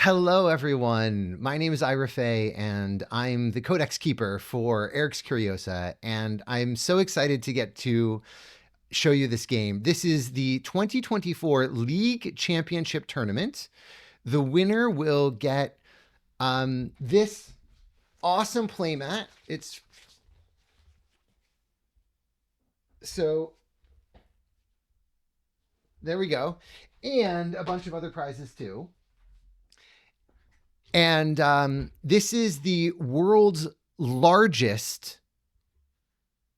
Hello, everyone. My name is Ira Fay, and I'm the Codex Keeper for Eric's Curiosa, and I'm so excited to get to show you this game. This is the 2024 League Championship Tournament. The winner will get this awesome playmat. So there we go, and a bunch of other prizes too. And this is the world's largest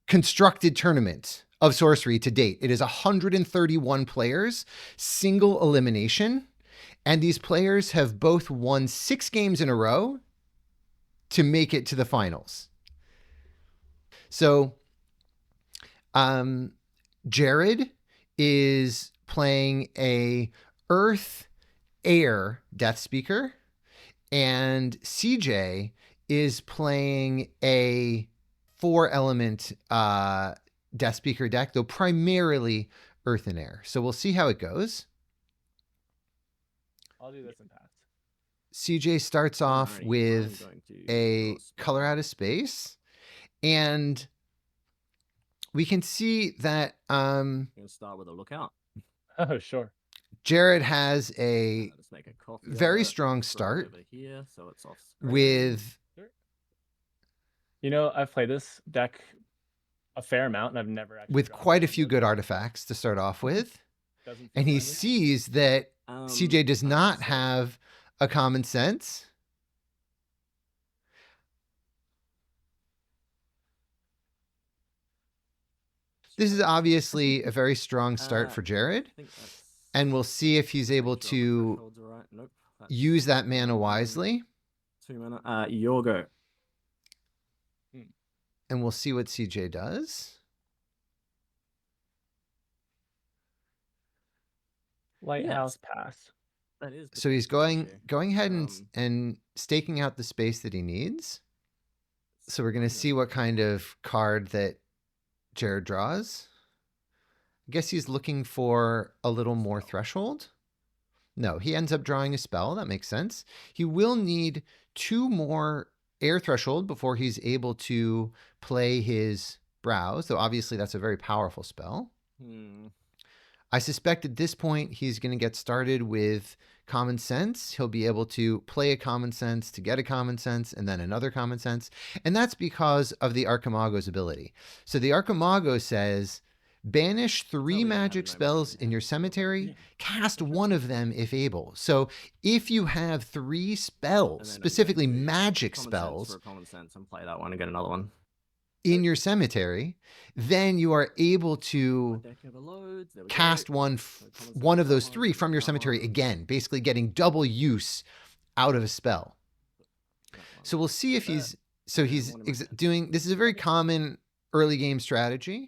constructed tournament of sorcery to date. It is 131 players, single elimination, and these players have both won 6 games in a row to make it to the finals. So Jarod is playing a Earth Air Death Speaker, and CJ is playing a 4-element Death Speaker deck, though primarily Earth and Air. So we'll see how it goes. I'll do this in pass. CJ starts off with a color out of space, and we can see that Gonna start with a lookout. Oh, sure. Jarod has a very strong start here, so it's off with... You know, I've played this deck a fair amount, and I've never actually... with quite a few good artifacts to start off with. And he sees that CJ does not have a common sense. This is obviously a very strong start for Jarod. And we'll see if he's able to use that mana wisely. 2 mana. Your go. And we'll see what CJ does. Lighthouse pass. That is. So he's going ahead and staking out the space that he needs. So we're going to see what kind of card that Jarod draws. I guess he's looking for a little more threshold. No, he ends up drawing a spell. That makes sense. He will need 2 more air threshold before he's able to play his browse, though obviously that's a very powerful spell. I suspect at this point he's going to get started with common sense. He'll be able to play a common sense to get a common sense and then another common sense. And that's because of the Archimago's ability. So the Archimago says, banish 3 magic spells in your cemetery, cast 1 of them if able. So if you have 3 spells, specifically magic spells, common sense and play that one and get another one in your cemetery, then you are able to cast one of those 3 from your cemetery again, basically getting double use out of a spell. So we'll see if he's doing, this is a very common early game strategy.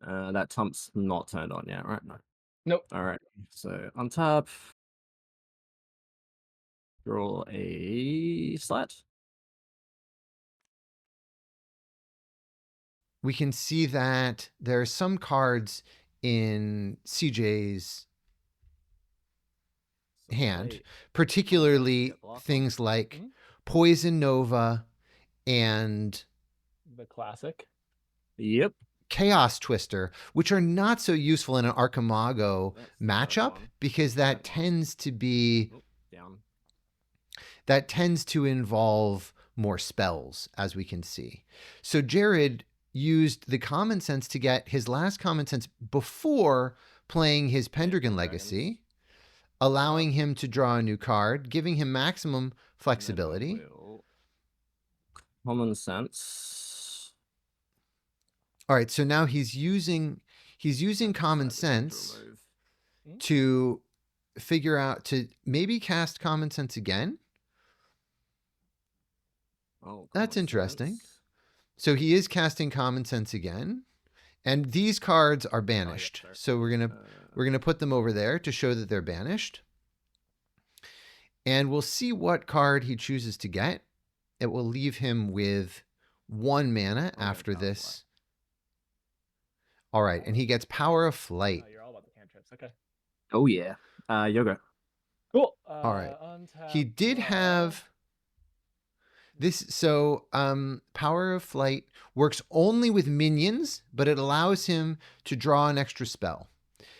That Tump's not turned on yet, right? No. Nope. All right. So untap. Draw a slat. We can see that there are some cards in CJ's hand, particularly things like Poison Nova and the classic. Yep. Chaos Twister, which are not so useful in an Archimago matchup because that tends to be that tends to involve more spells, as we can see. So Jarod used the common sense to get his last common sense before playing his Pendragon Legacy, allowing him to draw a new card, giving him maximum flexibility. Common sense. All right, so now he's using common sense to figure out to maybe cast common sense again. Oh, that's interesting. So he is casting common sense again, and these cards are banished. So we're gonna put them over there to show that they're banished, and we'll see what card he chooses to get. It will leave him with 1 mana after this All right, and he gets Power of Flight. Oh, you're all about the cantrips. Okay. Oh yeah. Yoga. Cool. All right. Untap, He did draw. have this. So Power of Flight works only with minions, but it allows him to draw an extra spell.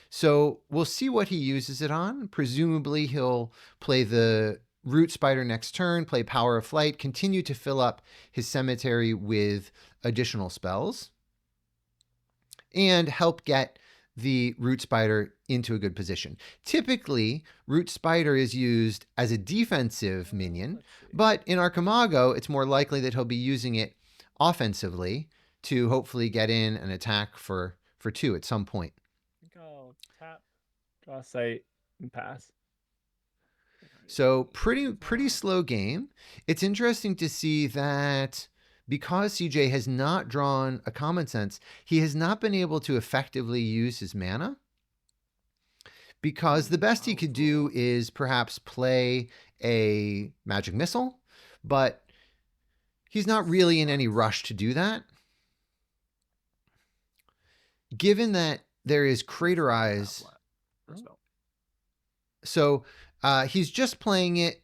So we'll see what he uses it on. Presumably he'll play the Root Spider next turn, play Power of Flight, continue to fill up his cemetery with additional spells, and help get the Root Spider into a good position. Typically, Root Spider is used as a defensive minion, but in Archimago, it's more likely that he'll be using it offensively to hopefully get in an attack for 2 at some point. I think I'll tap, draw sight, and pass. So pretty slow game. It's interesting to see that because CJ has not drawn a Common Sense, he has not been able to effectively use his mana, because the best he could do is perhaps play a Magic Missile, but he's not really in any rush to do that. Given that there is Craterize, so he's just playing it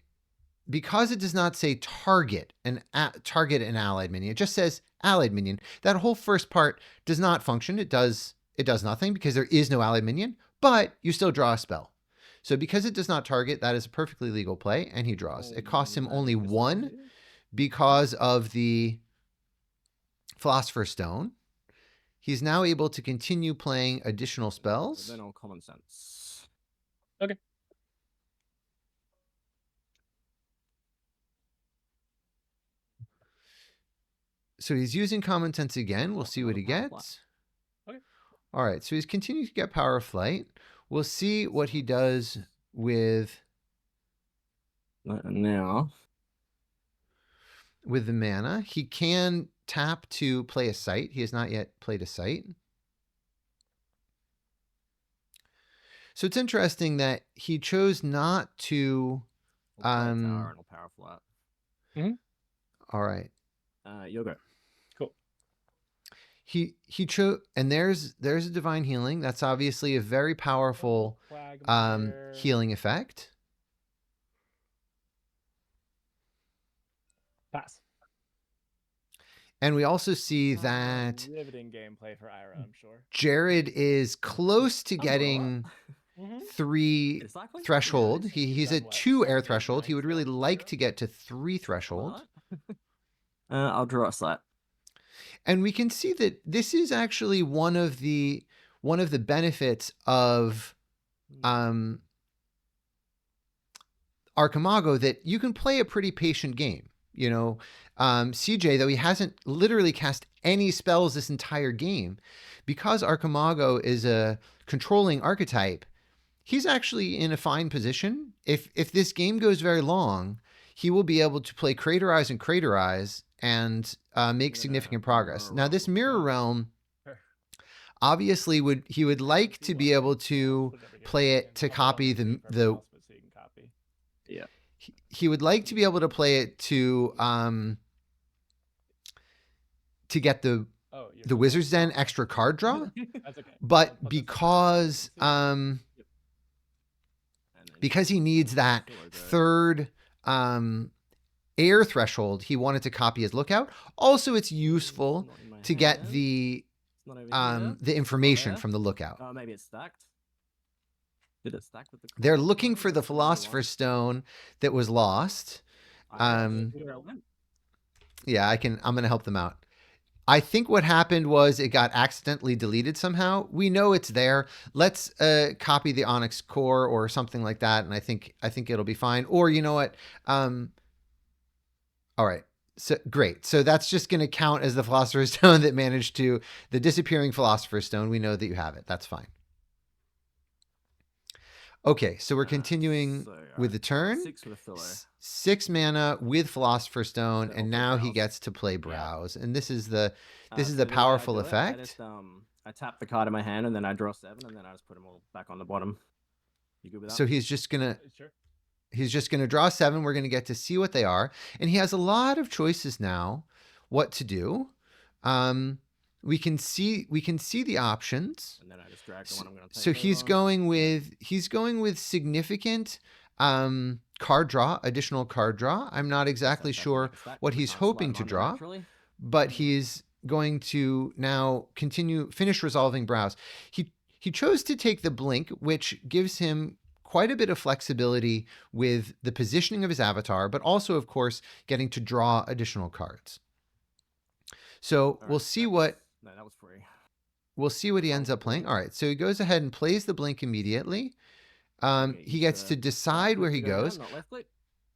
because it does not say target an allied minion. It just says allied minion. That whole first part does not function. It does nothing because there is no allied minion, but you still draw a spell. So because it does not target, that is a perfectly legal play, and he draws. It costs him only 1 because of the Philosopher's Stone. He's now able to continue playing additional spells. Then on Common Sense. Okay. So he's using Common Sense again. We'll see what he gets. Okay. All right, so he's continuing to get Power of Flight. We'll see what he does with Now, with the mana. He can tap to play a Sight. He has not yet played a Sight. So it's interesting that he chose not to. Power and Power of Flight. All right. Yoga. Cool. He chose, and there's a Divine Healing. That's obviously a very powerful healing effect. Pass. And we also see that Riveting gameplay for Ira, I'm sure. Jarod is close to getting 3 threshold. He's at 2 air threshold. He would really like to get to 3 threshold. I'll draw a slot. And we can see that this is actually one of the benefits of Archimago, that you can play a pretty patient game. You know, CJ, though he hasn't literally cast any spells this entire game, because Archimago is a controlling archetype, he's actually in a fine position. If this game goes very long, he will be able to play Craterize and Craterize and make significant progress. Now, this Mirror Realm, obviously, he would like to be able to play it to copy the Yeah. He would like to be able to play it to get the Wizard's Den extra card draw. That's okay. But because he needs that 3rd air threshold, he wanted to copy his Lookout. Also, it's useful to get the information from the Lookout. Oh, maybe it's stacked. Did it stack with the? They're looking for the Philosopher's Stone that was lost. Yeah, I'm going to help them out. I think what happened was it got accidentally deleted somehow. We know it's there. Let's copy the Onyx Core or something like that, and I think it'll be fine. Or you know what? All right. So great. So that's just going to count as the Philosopher's Stone that managed to the disappearing Philosopher's Stone. We know that you have it. That's fine. Okay, so we're continuing with the turn. 6 with a filler. 6 mana with Philosopher's Stone, and now he gets to play Browse. And this is the powerful effect. I tap the card in my hand, and then I draw 7, and then I just put them all back on the bottom. You good with that? So he's just gonna draw 7. We're gonna get to see what they are, and he has a lot of choices now what to do. we can see the options. And then I just drag the one I'm going to take. So he's going with significant card draw, additional card draw. I'm not exactly sure what he's hoping to draw, but he's going to now finish resolving browse. He chose to take the blink, which gives him quite a bit of flexibility with the positioning of his avatar, but also, of course, getting to draw additional cards. So we'll see what. No, that was free. We'll see what he ends up playing. All right, so he goes ahead and plays the blink immediately. He gets to decide where he goes.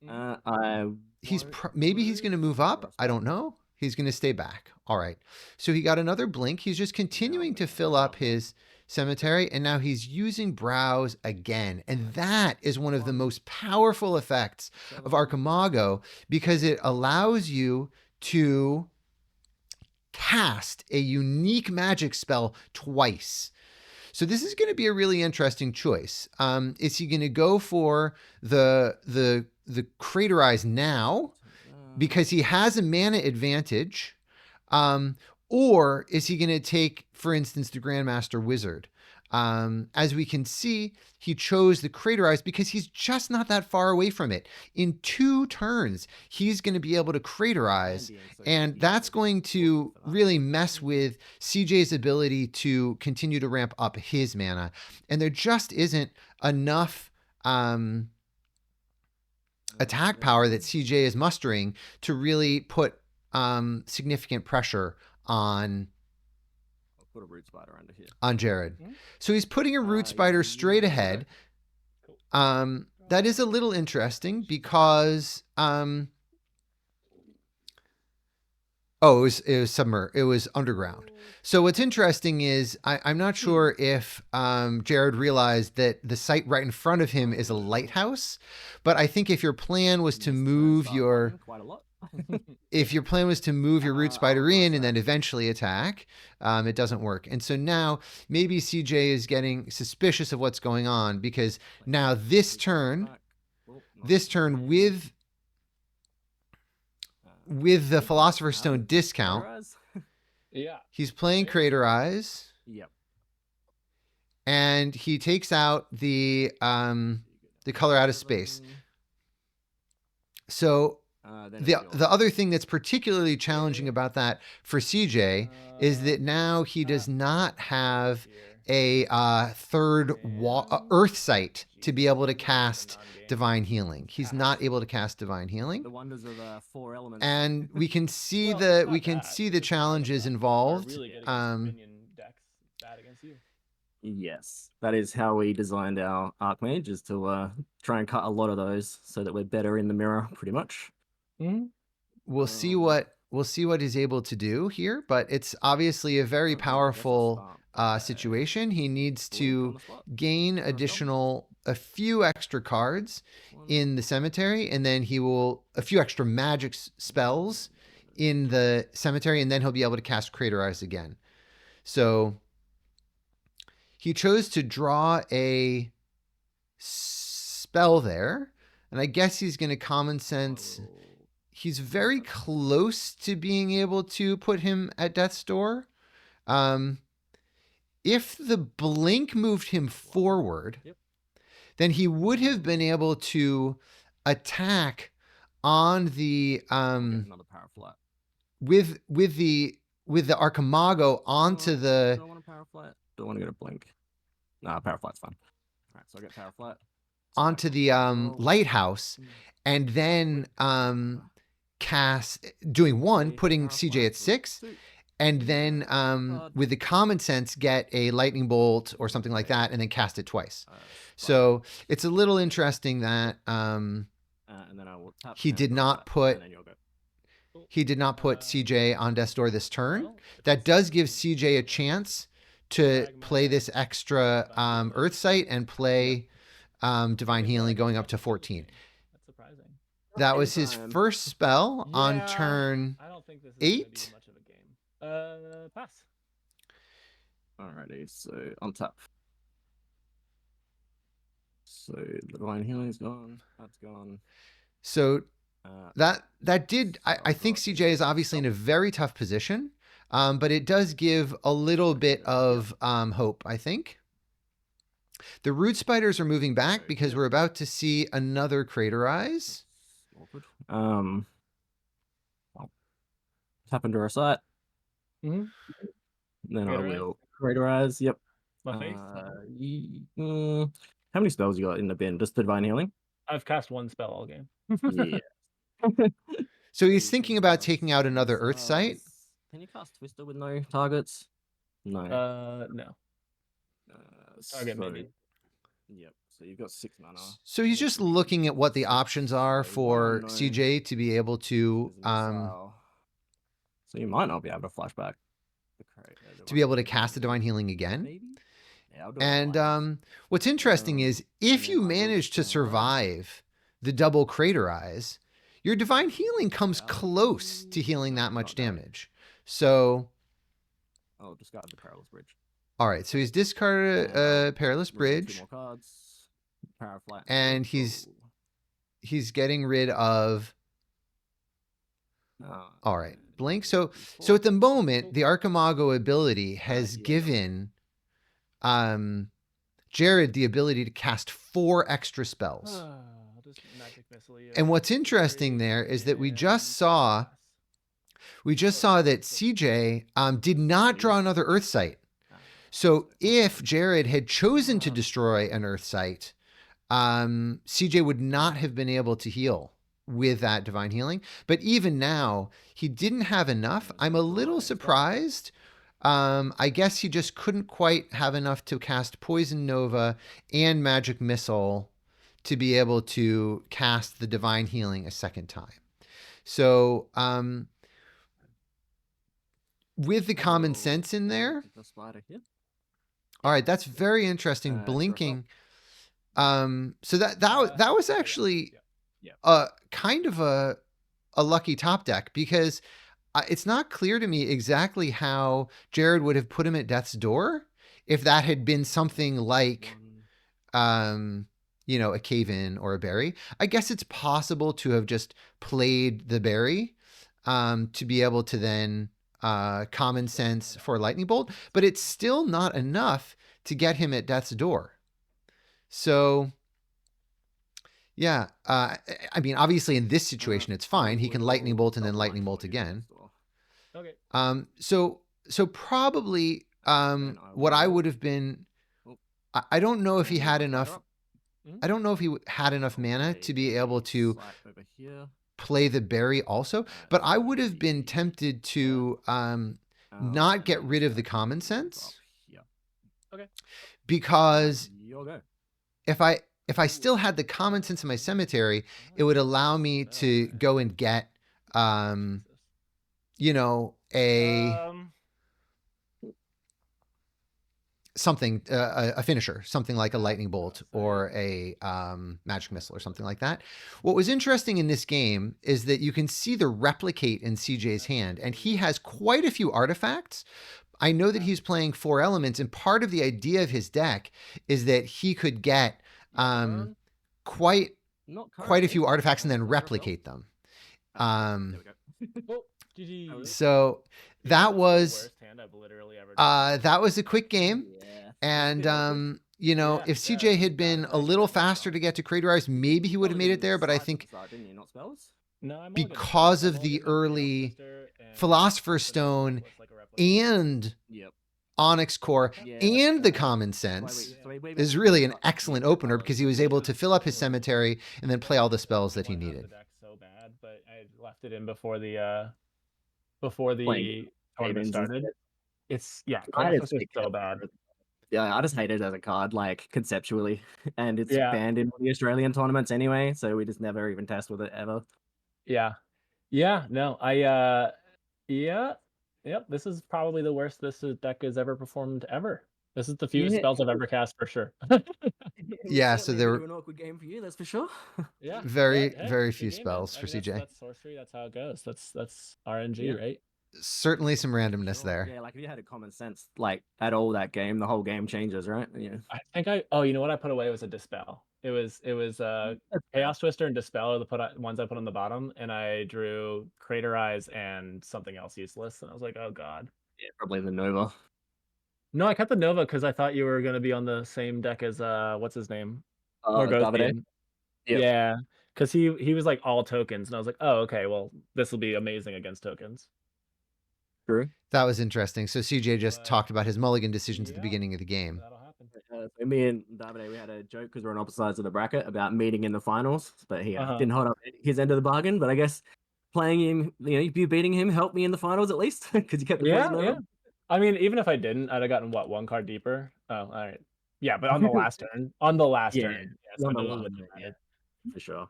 Maybe he's going to move up. I don't know. He's going to stay back. All right. So he got another blink. He's just continuing to fill up his cemetery, and now he's using browse again. And that is one of the most powerful effects of Archimago, because it allows you to cast a unique magic spell twice. So this is going to be a really interesting choice. Is he going to go for the Craterize now because he has a mana advantage, or is he going to take, for instance, the Grandmaster Wizard? As we can see, he chose the Craterize because he's just not that far away from it. In 2 turns, he's going to be able to Craterize, and that's going to really mess with CJ's ability to continue to ramp up his mana. And there just isn't enough attack power that CJ is mustering to really put significant pressure on put a root spider under here. On Jarod. So he's putting a root spider straight ahead. That is a little interesting because it was underground. So what's interesting is I'm not sure if Jarod realized that the site right in front of him is a lighthouse, but I think if your plan was to move your root spider in and then eventually attack, it doesn't work. And so now maybe CJ is getting suspicious of what's going on, because now this turn with the Philosopher's Stone discount, he's playing Craterize. Yep. And he takes out the color out of space. So the other thing that's particularly challenging about that for CJ is that now he does not have a third earth site to be able to cast Divine Healing. He's not able to cast Divine Healing. The wonders of 4 elements. And we can see the challenges involved. Yes, that is how we designed our Archmage, is to try and cut a lot of those so that we're better in the mirror, pretty much. We'll see what he's able to do here, but it's obviously a very powerful situation. He needs to gain a few extra cards in the cemetery, and then a few extra magic spells in the cemetery, and then he'll be able to cast Craterize again. So he chose to draw a spell there, and I guess he's going to common sense. He's very close to being able to put him at death's door. If the blink moved him forward, then he would have been able to attack on the another power flat. with the Archimago onto the. Don't want a power flat. Don't want to get a blink. Nah, power flat's fine. All right, so I get power flat onto the lighthouse, and then putting CJ at 6, and then with the common sense get a lightning bolt or something like that, and then cast it twice. So it's a little interesting that and then I will tap he did not put CJ on death's door this turn. That does give CJ a chance to play this extra Earth Site and play Divine Healing going up to 14. That's surprising. That was his first spell on turn 8. Much of a game. Pass. Alrighty, so on top. So the Divine Healing's gone. That's gone. So I think CJ is obviously in a very tough position. but it does give a little bit of hope, I think. The root spiders are moving back because we're about to see another Craterize. Awkward. I'll tap into our site. Mm-hmm. Then I Craterize? will Craterize. Yep. My face? How many spells you got in the bin? Just the Divine Healing? I've cast one spell all game. Yeah. So he's thinking about taking out another Earth site. Can you cast Twister with no targets? No. No. Target maybe. Yep. So you've got 6 mana. So he's just looking at what the options are for CJ to be able to So you might not be able to flashback. To be able to cast the Divine Healing again. Maybe? Yeah, I'll do it And what's interesting is if you manage to survive the double Craterize, your Divine Healing comes close to healing that much damage. So I'll discard the Perilous Bridge. All right, so he's discarded a Perilous Bridge. 2 more cards. Paraflat. And he's getting rid of. All right, Blink. So at the moment, the Archimago ability has given Jarod the ability to cast 4 extra spells. And what's interesting there is that we just saw that CJ did not draw another Earth site. So if Jarod had chosen to destroy an Earth site, CJ would not have been able to heal with that Divine Healing. But even now, he didn't have enough. I'm a little surprised. I guess he just couldn't quite have enough to cast Poison Nova and Magic Missile to be able to cast the Divine Healing a second time. So with the common sense in there. All right, that's very interesting. Blinking. So that was actually kind of a lucky top deck, because it's not clear to me exactly how Jarod would have put him at death's door if that had been something like a cave-in or a berry. I guess it's possible to have just played the berry to be able to then common sense for lightning bolt, but it's still not enough to get him at death's door. So yeah, I mean, obviously in this situation it's fine. He can lightning bolt and then lightning bolt again. Okay. So probably what I would have been, I don't know if he had enough. I don't know if he had enough mana to be able to play the berry also, but I would have been tempted to not get rid of the common sense. Okay. Because if I still had the common sense in my cemetery, it would allow me to go and get a finisher, something like a lightning bolt or a magic missile or something like that. What was interesting in this game is that you can see the replicate in CJ's hand, and he has quite a few artifacts. I know that he's playing 4 elements, and part of the idea of his deck is that he could get quite a few artifacts and then replicate them. So that was a quick game. And if CJ had been a little faster to get to Craterize, maybe he would have made it there. But I think because of the early Philosopher's Stone and Onyx Core and the common sense is really an excellent opener, because he was able to fill up his cemetery and then play all the spells that he needed. So bad, but I left it in before the tournament started. It's so bad. Yeah, I just hate it as a card, like conceptually, and it's banned in the Australian tournaments anyway, so we just never even test with it ever. Yep, this is probably the worst this deck has ever performed ever. This is the fewest spells I've ever cast for sure. Yeah, so there were an awkward game for you, that's for sure. Yeah, very few spells for CJ. That's sorcery. That's how it goes. That's RNG, right? Certainly some randomness there. Yeah, like if you had a common sense like at all that game, the whole game changes, right? Yeah. I think you know what I put away was a Dispel. It was Chaos Twister and Dispel are the ones I put on the bottom, and I drew Craterize and something else useless, and I was like, oh god. Yeah, probably the Nova. No, I kept the Nova because I thought you were gonna be on the same deck as what's his name? Davide. Morgosian. Yep. Yeah, because he was like all tokens, and I was like, oh, okay, well, this will be amazing against tokens. True. That was interesting. So CJ just But, talked about his mulligan decisions at the yeah, beginning of the game. that'll happen. So me and Davide, we had a joke because we're on opposite sides of the bracket about meeting in the finals, but he didn't hold up his end of the bargain. But I guess playing him, you beating him helped me in the finals at least because he kept the poison over. Yeah. I mean, even if I didn't, I'd have gotten what, one card deeper. Oh, all right. Yeah, but on the last turn, yes, on I the knew it last wouldn't turn, have yeah, mattered. for sure.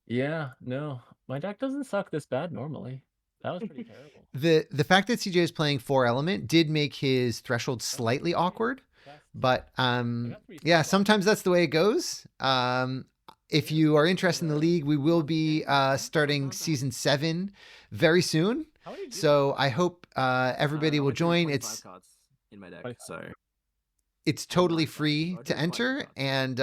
Yeah, no, my deck doesn't suck this bad normally. That was pretty terrible. The fact that CJ is playing 4-element did make his threshold slightly awkward, but yeah, sometimes that's the way it goes. If you are interested in the league, we will be starting season 7 very soon. So I hope everybody will join. It's cards in my deck, so it's totally free to enter, and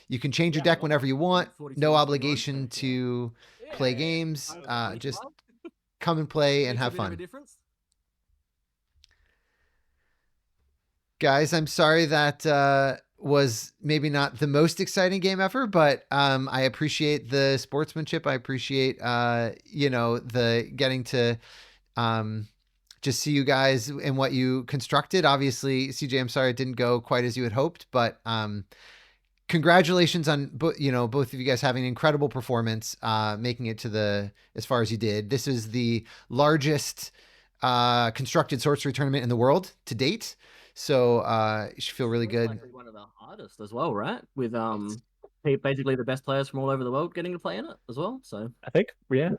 you can change your deck whenever you want. No obligation to play games. Just come and play and have fun. Guys, I'm sorry that was maybe not the most exciting game ever, but I appreciate the sportsmanship. I appreciate the getting to just see you guys and what you constructed. Obviously, CJ, I'm sorry it didn't go quite as you had hoped, but congratulations on both of you guys having an incredible performance, making it to as far as you did. This is the largest constructed sorcery tournament in the world to date. So you should feel really good. One of the hardest as well, right? With basically the best players from all over the world getting to play in it as well. So I think, yeah.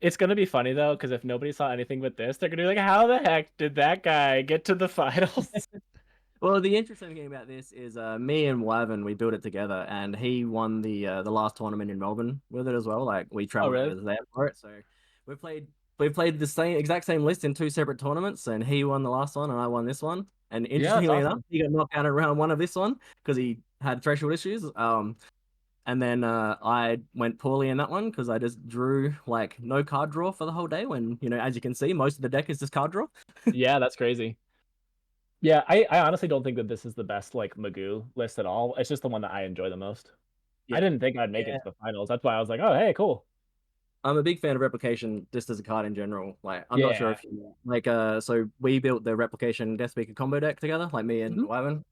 It's gonna be funny though, because if nobody saw anything but this, they're gonna be like, "How the heck did that guy get to the finals?" Well, the interesting thing about this is me and Wyvern, we built it together, and he won the last tournament in Melbourne with it as well. Like we traveled over there for it, so we played the exact same list in 2 separate tournaments, and he won the last one, and I won this one. And interestingly enough, he got knocked out in round 1 of this one because he had threshold issues. And then I went poorly in that one because I just drew like no card draw for the whole day. When as you can see, most of the deck is just card draw. Yeah, that's crazy. Yeah, I honestly don't think that this is the best like Magoo list at all. It's just the one that I enjoy the most. Yeah. I didn't think I'd make it to the finals. That's why I was like, oh, hey, cool. I'm a big fan of replication just as a card in general. Like, I'm not sure if you like, so we built the replication Death Speaker combo deck together, like me and Wyvern.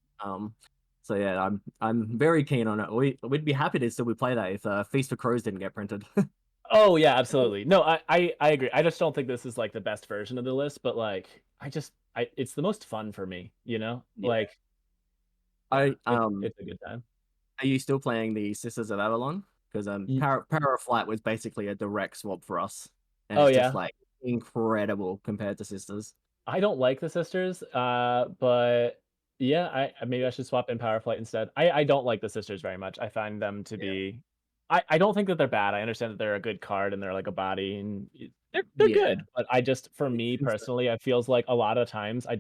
So yeah, I'm very keen on it. We'd be happy to still play that if Feast for Crows didn't get printed. Oh yeah, absolutely. No, I agree. I just don't think this is like the best version of the list, but like it's the most fun for me, Like it's a good time. Are you still playing the Sisters of Avalon? Because Para Flight was basically a direct swap for us. And it's just like incredible compared to Sisters. I don't like the Sisters, but yeah, maybe I should swap in Power Flight instead. I don't like the Sisters very much. I find them to be I don't think that they're bad. I understand that they're a good card and they're like a body and they're good. But for me personally, it feels like a lot of times I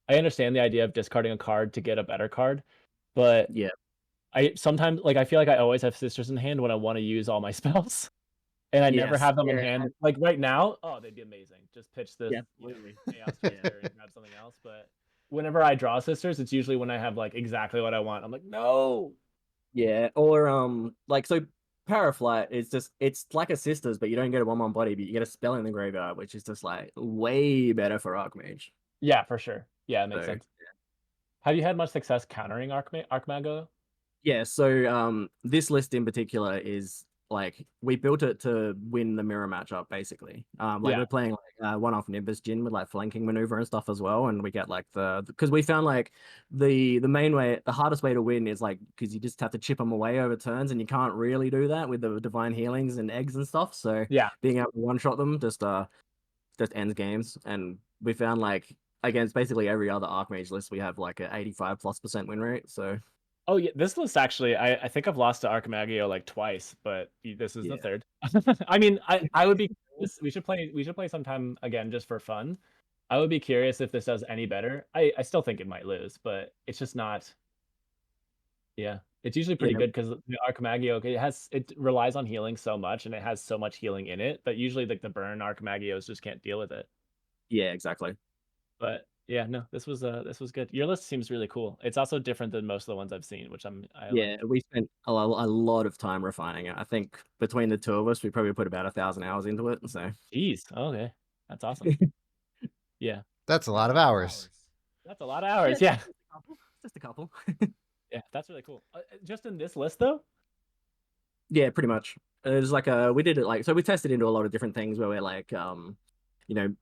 understand the idea of discarding a card to get a better card, but yeah. I sometimes I feel like I always have Sisters in hand when I want to use all my spells. And I never have them in hand. Like right now, they'd be amazing. Just pitch this Chaos Twister and grab something else. But whenever I draw Sisters, it's usually when I have like exactly what I want. I'm like, no. Yeah, or so Paraflight is it's like a Sisters, but you don't get a 1/1 body, but you get a spell in the graveyard, which is just like way better for Archmage. Yeah, for sure. Yeah, it makes sense. Yeah. Have you had much success countering Archimago? Yeah, so this list in particular is like we built it to win the mirror matchup basically. We're playing like one-off Nimbus Jin with like flanking maneuver and stuff as well, and we get like because we found like the hardest way to win is like because you just have to chip them away over turns, and you can't really do that with the divine healings and eggs and stuff. So yeah, being able to one-shot them just ends games, and we found like against basically every other Archmage list we have like a 85+% win rate. So. Oh yeah, this list actually, I think I've lost to Archimago like twice, but this is the third. I mean, I would be curious. We should play sometime again just for fun. I would be curious if this does any better. I still think it might lose, but it's just not. Yeah, it's usually pretty good because the Archimago it relies on healing so much, and it has so much healing in it that usually like the burn Archimagos just can't deal with it. Yeah, exactly. But yeah, no, this was good. Your list seems really cool. It's also different than most of the ones I've seen, which I like. We spent a lot of time refining it. I think between the two of us, we probably put about 1,000 hours into it. So, jeez, okay, that's awesome. Yeah, that's a lot of hours. That's a lot of hours. Yeah, just a couple. Yeah, that's really cool. Just in this list though. Yeah, pretty much. It was like we did it like so we tested into a lot of different things where we're like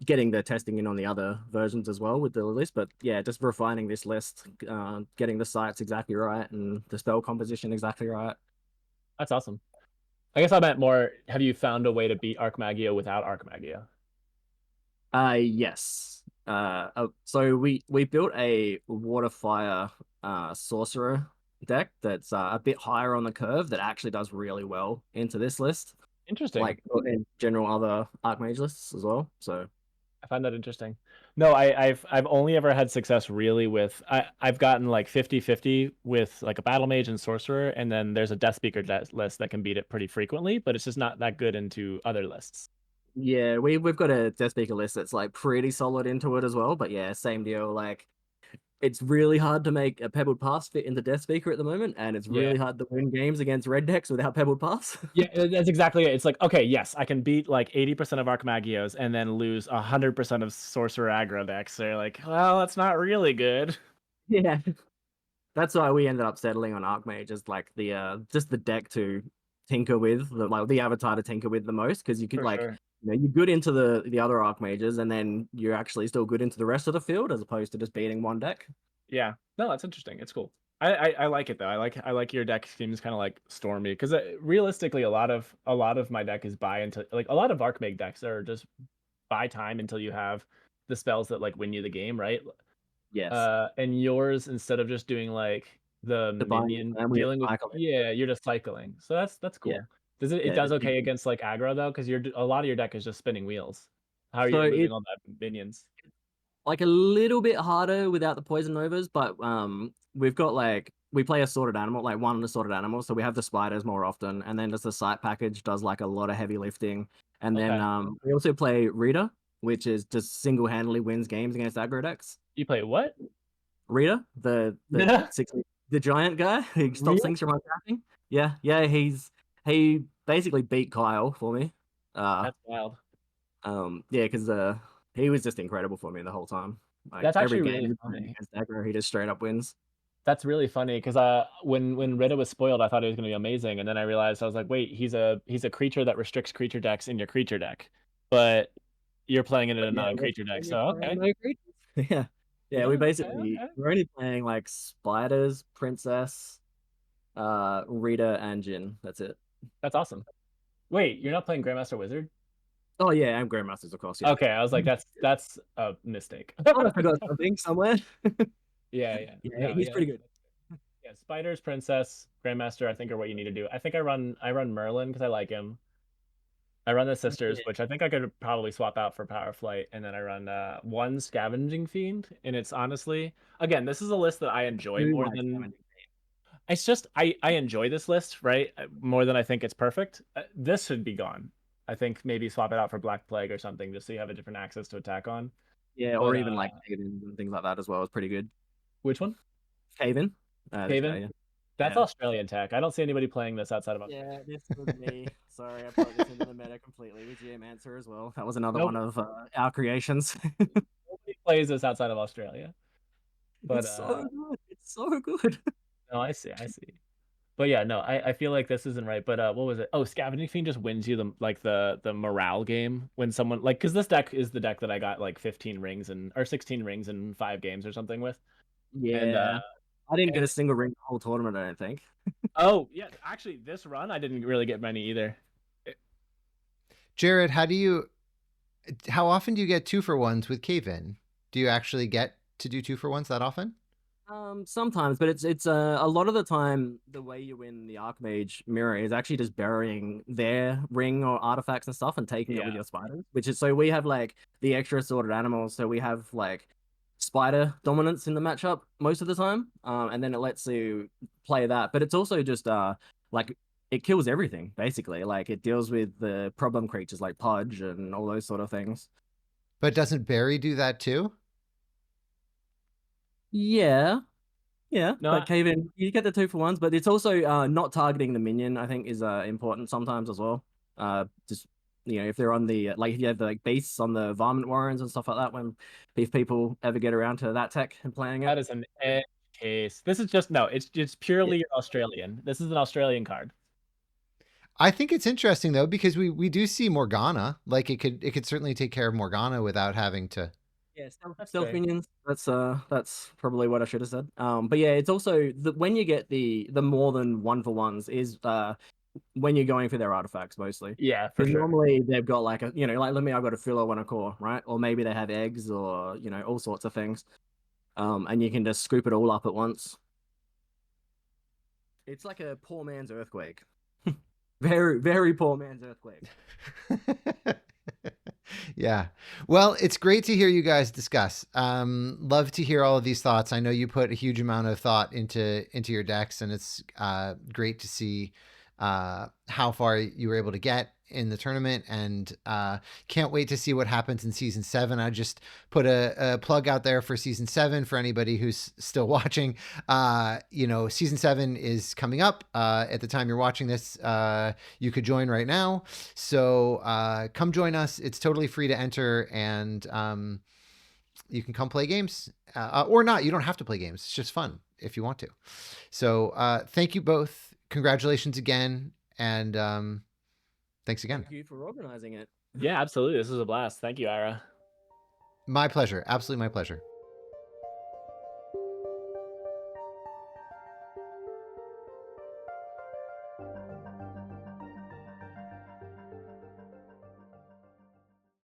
getting the testing in on the other versions as well with the list, but yeah, just refining this list, getting the sites exactly right and the spell composition exactly right. That's awesome. I guess I meant more, have you found a way to beat Archimago without Archimago? Yes. So we built a water fire sorcerer deck that's a bit higher on the curve that actually does really well into this list. Interesting. Like in general other Archmage lists as well. So I find that interesting. No, I've only ever had success really with I've gotten like 50-50 with like a battle mage and sorcerer, and then there's a death speaker list that can beat it pretty frequently, but it's just not that good into other lists. Yeah, we've got a death speaker list that's like pretty solid into it as well. But yeah, same deal. Like it's really hard to make a pebbled pass fit into death speaker at the moment, and it's really hard to win games against red decks without pebbled pass. Yeah, that's exactly it. It's like, okay, yes, I can beat like 80% of Archimagios and then lose 100% of sorcerer aggro decks. So you're like, well, that's not really good. Yeah. That's why we ended up settling on Archmage as like the just the deck to tinker with, the avatar to tinker with the most, because you could you're good into the other Archmages, and then you're actually still good into the rest of the field as opposed to just beating one deck. Yeah, no, that's interesting. It's cool. I like it though. I like your deck seems kind of like Stormy because realistically, a lot of my deck is buy into like a lot of Archmage decks are just buy time until you have the spells that like win you the game, right? Yes. And yours, instead of just doing like the minion dealing with, you're just cycling. So that's cool. Yeah. It does okay against like aggro though, because a lot of your deck is just spinning wheels. How are you moving all that minions? Like a little bit harder without the poison novas, but we've got like we play a sorted animal, like one assorted animal, so we have the spiders more often, and then just the site package does like a lot of heavy lifting, and then we also play Rita, which is just single-handedly wins games against aggro decks. You play what? Rita, the giant guy who stops things from attacking. Yeah, he basically beat Kyle for me. That's wild. Yeah, because he was just incredible for me the whole time. Like, that's actually every really game funny. against aggro, he just straight up wins. That's really funny because when Rita was spoiled, I thought it was going to be amazing, and then I realized I was like, wait, he's a creature that restricts creature decks in your creature deck, but you're playing it in a non-creature deck, so okay. Yeah. We basically we're only playing like spiders, princess, Rita, and Jin. That's it. That's awesome. Wait, you're not playing Grandmaster Wizard? Oh yeah, I'm Grandmasters, of course. Yeah. Okay, I was like, that's a mistake. I forgot something somewhere. Yeah, he's pretty good. Yeah, spiders, princess, Grandmaster, I think are what you need to do. I think I run Merlin because I like him. I run the sisters, which I think I could probably swap out for Power Flight, and then I run one Scavenging Fiend, and it's honestly, again, this is a list that I enjoy more than. It's just I enjoy this list, right? More than I think it's perfect. This should be gone. I think maybe swap it out for Black Plague or something, just so you have a different access to attack on. Yeah, or even like Cave-in and things like that as well is pretty good. Which one? Cave-in. Cave-in? That's Australian tech. I don't see anybody playing this outside of Australia. Yeah, this was me. Sorry, I brought this into the meta completely with Geomancer as well. That was another one of our creations. Nobody plays this outside of Australia. But it's so good. It's so good. No, I see. But yeah, no, I feel like this isn't right. But what was it? Oh, Scavenging Fiend just wins you the morale game when someone like because this deck is the deck that I got like 15 rings or 16 rings in 5 games or something with. Yeah. And, I didn't get a single ring the whole tournament, I don't think. Oh, yeah. Actually, this run, I didn't really get many either. Jarod, how often do you get 2-for-1s with Cave-in? Do you actually get to do 2-for-1s that often? Sometimes, but it's a lot of the time the way you win the Archmage mirror is actually just burying their ring or artifacts and stuff and taking it with your spiders. Which is so we have like the extra sorted animals, so we have like spider dominance in the matchup most of the time, and then it lets you play that. But it's also just like it kills everything basically. Like it deals with the problem creatures like Pudge and all those sort of things. But doesn't Barry do that too? Yeah. Yeah, No, but cave in, you get the 2-for-1s, but it's also not targeting the minion, I think, is important sometimes as well. Just if they're on the like if you have the beasts on the varmint warrens and stuff like that, if people ever get around to that tech and playing it. That is an edge case. This is just it's purely Australian. This is an Australian card. I think it's interesting though, because we do see Morgana. Like it could certainly take care of Morgana without having to. Yeah, stealth minions. That's probably what I should have said. But yeah, it's also when you get the more than 1-for-1s is when you're going for their artifacts mostly. Yeah, for Because sure. normally they've got like I've got a filler and a core, right? Or maybe they have eggs or all sorts of things. And you can just scoop it all up at once. It's like a poor man's earthquake. Very, very poor man's earthquake. Yeah. Well, it's great to hear you guys discuss. Love to hear all of these thoughts. I know you put a huge amount of thought into your decks, and it's great to see how far you were able to get in the tournament, and can't wait to see what happens in season 7. I just put a plug out there for season 7 for anybody who's still watching. Season 7 is coming up. At the time you're watching this, you could join right now. So come join us. It's totally free to enter, and you can come play games or not. You don't have to play games. It's just fun if you want to. So thank you both. Congratulations again. And thanks again. Thank you for organizing it. Yeah, absolutely. This was a blast. Thank you, Ira. My pleasure. Absolutely my pleasure.